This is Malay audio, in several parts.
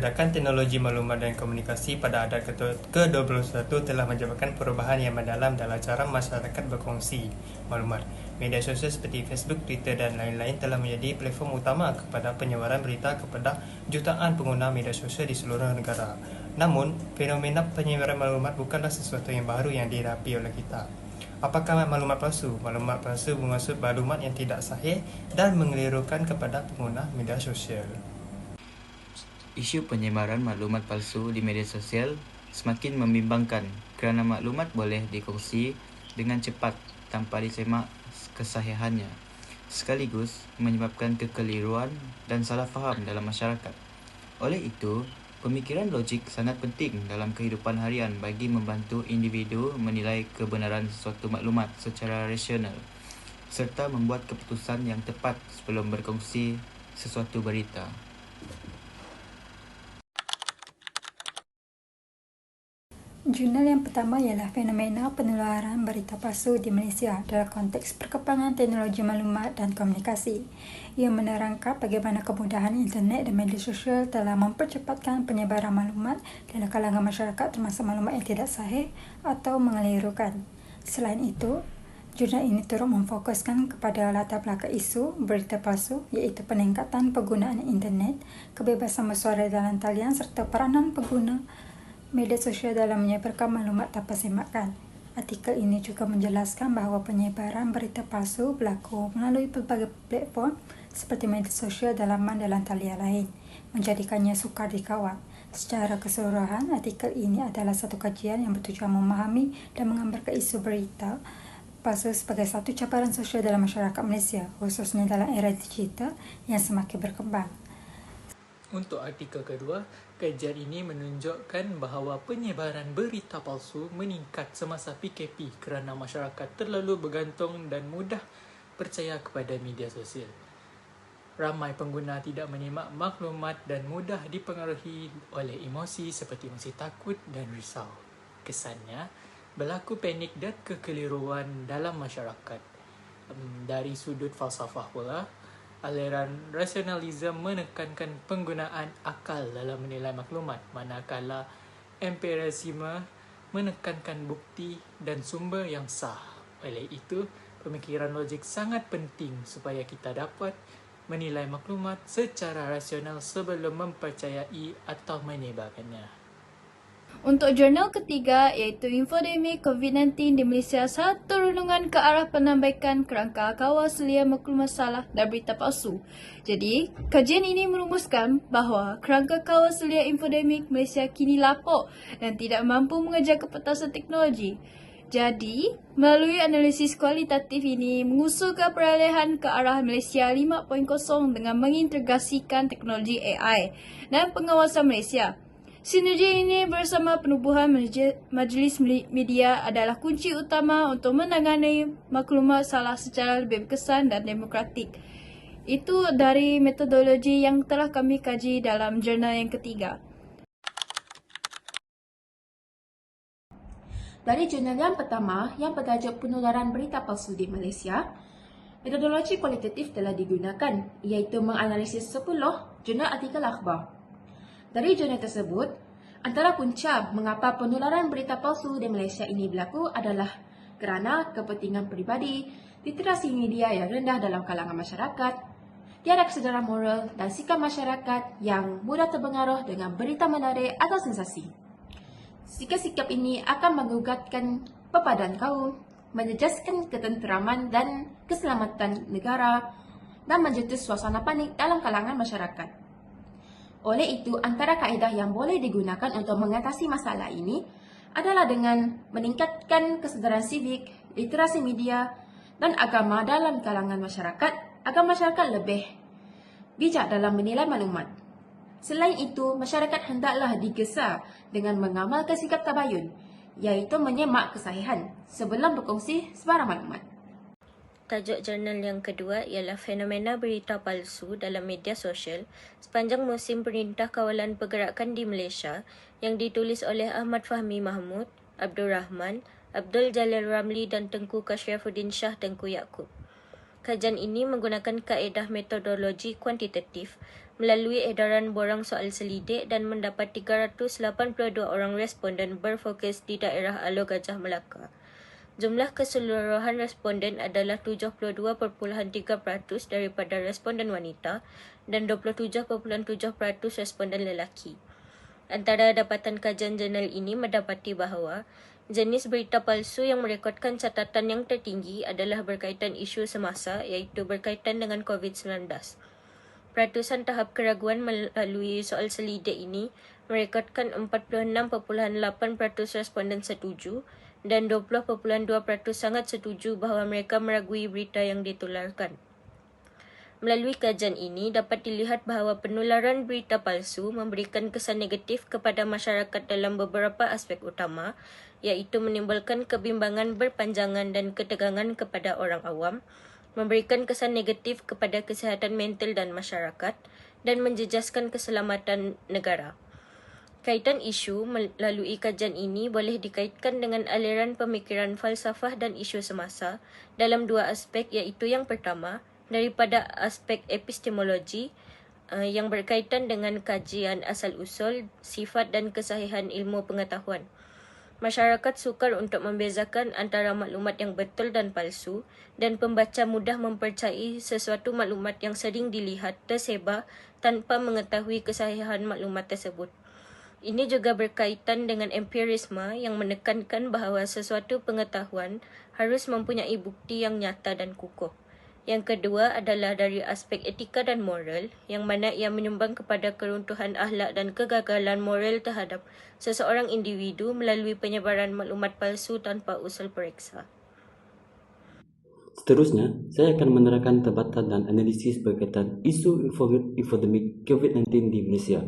Perdagangan teknologi maklumat dan komunikasi pada abad ke-21 telah menyebabkan perubahan yang mendalam dalam cara masyarakat berkongsi maklumat. Media sosial seperti Facebook, Twitter dan lain-lain telah menjadi platform utama kepada penyebaran berita kepada jutaan pengguna media sosial di seluruh negara. Namun, fenomena penyebaran maklumat bukanlah sesuatu yang baru yang dihadapi oleh kita. Apakah maklumat palsu? Maklumat palsu bermaksud maklumat yang tidak sahih dan mengelirukan kepada pengguna media sosial. Isu penyebaran maklumat palsu di media sosial semakin membimbangkan kerana maklumat boleh dikongsi dengan cepat tanpa disemak kesahihannya, sekaligus menyebabkan kekeliruan dan salah faham dalam masyarakat. Oleh itu, pemikiran logik sangat penting dalam kehidupan harian bagi membantu individu menilai kebenaran sesuatu maklumat secara rasional serta membuat keputusan yang tepat sebelum berkongsi sesuatu berita. Jurnal yang pertama ialah fenomena penularan berita palsu di Malaysia dalam konteks perkembangan teknologi maklumat dan komunikasi. Ia menerangkan bagaimana kemudahan internet dan media sosial telah mempercepatkan penyebaran maklumat dalam kalangan masyarakat termasuk maklumat yang tidak sahih atau mengelirukan. Selain itu, jurnal ini turut memfokuskan kepada latar belakang isu berita palsu iaitu peningkatan penggunaan internet, kebebasan bersuara dalam talian serta peranan pengguna media sosial dalam menyebarkan maklumat tanpa semakan. Artikel ini juga menjelaskan bahawa penyebaran berita palsu berlaku melalui pelbagai platform seperti media sosial dalaman dalam talian lain, menjadikannya sukar dikawal. Secara keseluruhan, artikel ini adalah satu kajian yang bertujuan memahami dan menggambarkan isu berita palsu sebagai satu cabaran sosial dalam masyarakat Malaysia, khususnya dalam era digital yang semakin berkembang. Untuk artikel kedua, kajian ini menunjukkan bahawa penyebaran berita palsu meningkat semasa PKP kerana masyarakat terlalu bergantung dan mudah percaya kepada media sosial. Ramai pengguna tidak menyemak maklumat dan mudah dipengaruhi oleh emosi seperti emosi takut dan risau. Kesannya, berlaku panik dan kekeliruan dalam masyarakat. Dari sudut falsafah pula, aliran rasionalisme menekankan penggunaan akal dalam menilai maklumat, manakala empirisme menekankan bukti dan sumber yang sah. Oleh itu, pemikiran logik sangat penting supaya kita dapat menilai maklumat secara rasional sebelum mempercayai atau menyebarkannya. Untuk jurnal ketiga iaitu Infodemik COVID-19 di Malaysia, satu renungan ke arah penambaikan kerangka kawal selia maklumat salah dan berita palsu. Jadi, kajian ini merumuskan bahawa kerangka kawal selia infodemik Malaysia kini lapuk dan tidak mampu mengejar kepentasan teknologi. Jadi, melalui analisis kualitatif ini mengusulkan peralihan ke arah Malaysia 5.0 dengan mengintegrasikan teknologi AI dan pengawasan Malaysia. Sinergi ini bersama penubuhan majlis media adalah kunci utama untuk menangani maklumat salah secara lebih berkesan dan demokratik. Itu dari metodologi yang telah kami kaji dalam jurnal yang ketiga. Dari jurnal yang pertama yang bertajuk Penularan Berita Palsu di Malaysia, metodologi kualitatif telah digunakan iaitu menganalisis 10 jurnal artikel akhbar. Dari jurnal tersebut, antara punca mengapa penularan berita palsu di Malaysia ini berlaku adalah kerana kepentingan peribadi, literasi media yang rendah dalam kalangan masyarakat, tiada kesedaran moral dan sikap masyarakat yang mudah terpengaruh dengan berita menarik atau sensasi. Sikap-sikap ini akan mengugatkan pepadan kaum, menjejaskan ketenteraman dan keselamatan negara dan mencetus suasana panik dalam kalangan masyarakat. Oleh itu, antara kaedah yang boleh digunakan untuk mengatasi masalah ini adalah dengan meningkatkan kesedaran sivik, literasi media dan agama dalam kalangan masyarakat agar masyarakat lebih bijak dalam menilai maklumat. Selain itu, masyarakat hendaklah digesa dengan mengamalkan sikap tabayun, iaitu menyemak kesahihan sebelum berkongsi sebarang maklumat. Tajuk jurnal yang kedua ialah Fenomena Berita Palsu dalam Media Sosial sepanjang musim Perintah Kawalan Pergerakan di Malaysia yang ditulis oleh Ahmad Fahmi Mahmud, Abdul Rahman, Abdul Jalil Ramli dan Tengku Kashrifuddin Shah Tengku Yaakob. Kajian ini menggunakan kaedah metodologi kuantitatif melalui edaran borang soal selidik dan mendapat 382 orang responden berfokus di daerah Alor Gajah Melaka. Jumlah keseluruhan responden adalah 72.3% daripada responden wanita dan 27.7% responden lelaki. Antara dapatan kajian jurnal ini mendapati bahawa jenis berita palsu yang merekodkan catatan yang tertinggi adalah berkaitan isu semasa, iaitu berkaitan dengan COVID-19. Peratusan tahap keraguan melalui soal selidik ini merekodkan 46.8% responden setuju dan 20.2% sangat setuju bahawa mereka meragui berita yang ditularkan. Melalui kajian ini dapat dilihat bahawa penularan berita palsu memberikan kesan negatif kepada masyarakat dalam beberapa aspek utama, iaitu menimbulkan kebimbangan berpanjangan dan ketegangan kepada orang awam, memberikan kesan negatif kepada kesihatan mental dan masyarakat, dan menjejaskan keselamatan negara. Kaitan isu melalui kajian ini boleh dikaitkan dengan aliran pemikiran falsafah dan isu semasa dalam dua aspek, iaitu yang pertama, daripada aspek epistemologi yang berkaitan dengan kajian asal-usul, sifat dan kesahihan ilmu pengetahuan. Masyarakat sukar untuk membezakan antara maklumat yang betul dan palsu, dan pembaca mudah mempercayai sesuatu maklumat yang sering dilihat tersebar tanpa mengetahui kesahihan maklumat tersebut. Ini juga berkaitan dengan empirisme yang menekankan bahawa sesuatu pengetahuan harus mempunyai bukti yang nyata dan kukuh. Yang kedua adalah dari aspek etika dan moral, yang mana ia menyumbang kepada keruntuhan akhlak dan kegagalan moral terhadap seseorang individu melalui penyebaran maklumat palsu tanpa usul periksa. Seterusnya, saya akan menerangkan tebatan dan analisis berkaitan isu infodemik COVID-19 di Malaysia.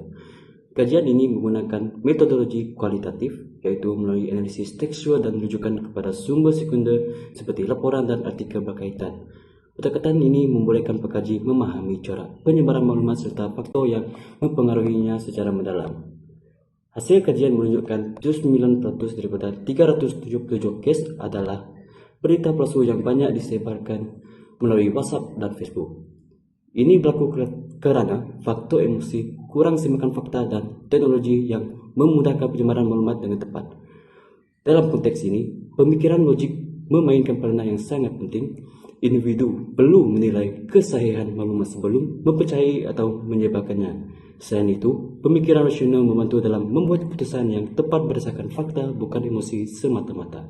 Kajian ini menggunakan metodologi kualitatif, iaitu melalui analisis tekstual dan rujukan kepada sumber sekunder seperti laporan dan artikel berkaitan. Pendekatan ini membolehkan pekaji memahami corak penyebaran maklumat serta faktor yang mempengaruhinya secara mendalam. Hasil kajian menunjukkan 79% daripada 377 kes adalah berita palsu yang banyak disebarkan melalui WhatsApp dan Facebook. Ini berlaku kerana faktor emosi, kurang semakan fakta dan teknologi yang memudahkan penyebaran maklumat dengan tepat. Dalam konteks ini, pemikiran logik memainkan peranan yang sangat penting. Individu perlu menilai kesahihan maklumat sebelum mempercayai atau menyebarkannya. Selain itu, pemikiran rasional membantu dalam membuat keputusan yang tepat berdasarkan fakta, bukan emosi semata-mata.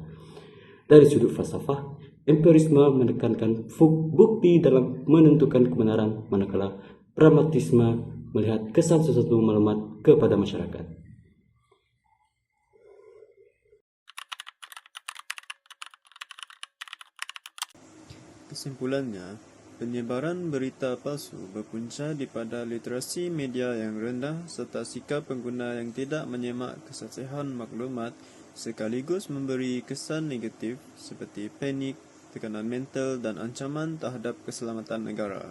Dari sudut falsafah, empirisme menekankan bukti dalam menentukan kebenaran, manakala pragmatisme melihat kesan sesuatu maklumat kepada masyarakat. Kesimpulannya, penyebaran berita palsu berpunca daripada literasi media yang rendah serta sikap pengguna yang tidak menyemak kesahihan maklumat sekaligus memberi kesan negatif seperti panik, tekanan mental dan ancaman terhadap keselamatan negara.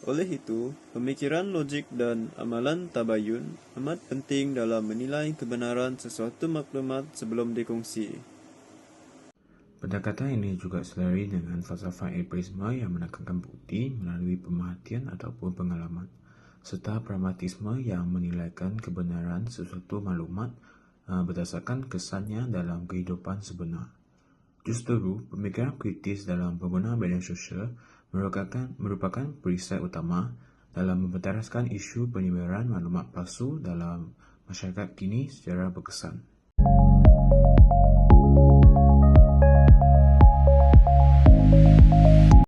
Oleh itu, pemikiran logik dan amalan tabayun amat penting dalam menilai kebenaran sesuatu maklumat sebelum dikongsi. Pendekatan ini juga selari dengan falsafah empirisme yang menekankan bukti melalui pemerhatian ataupun pengalaman, serta pragmatisme yang menilaikan kebenaran sesuatu maklumat berdasarkan kesannya dalam kehidupan sebenar. Justru, pemikiran kritis dalam penggunaan media sosial merupakan perisai utama dalam mempentaraskan isu penyebaran maklumat palsu dalam masyarakat kini secara berkesan.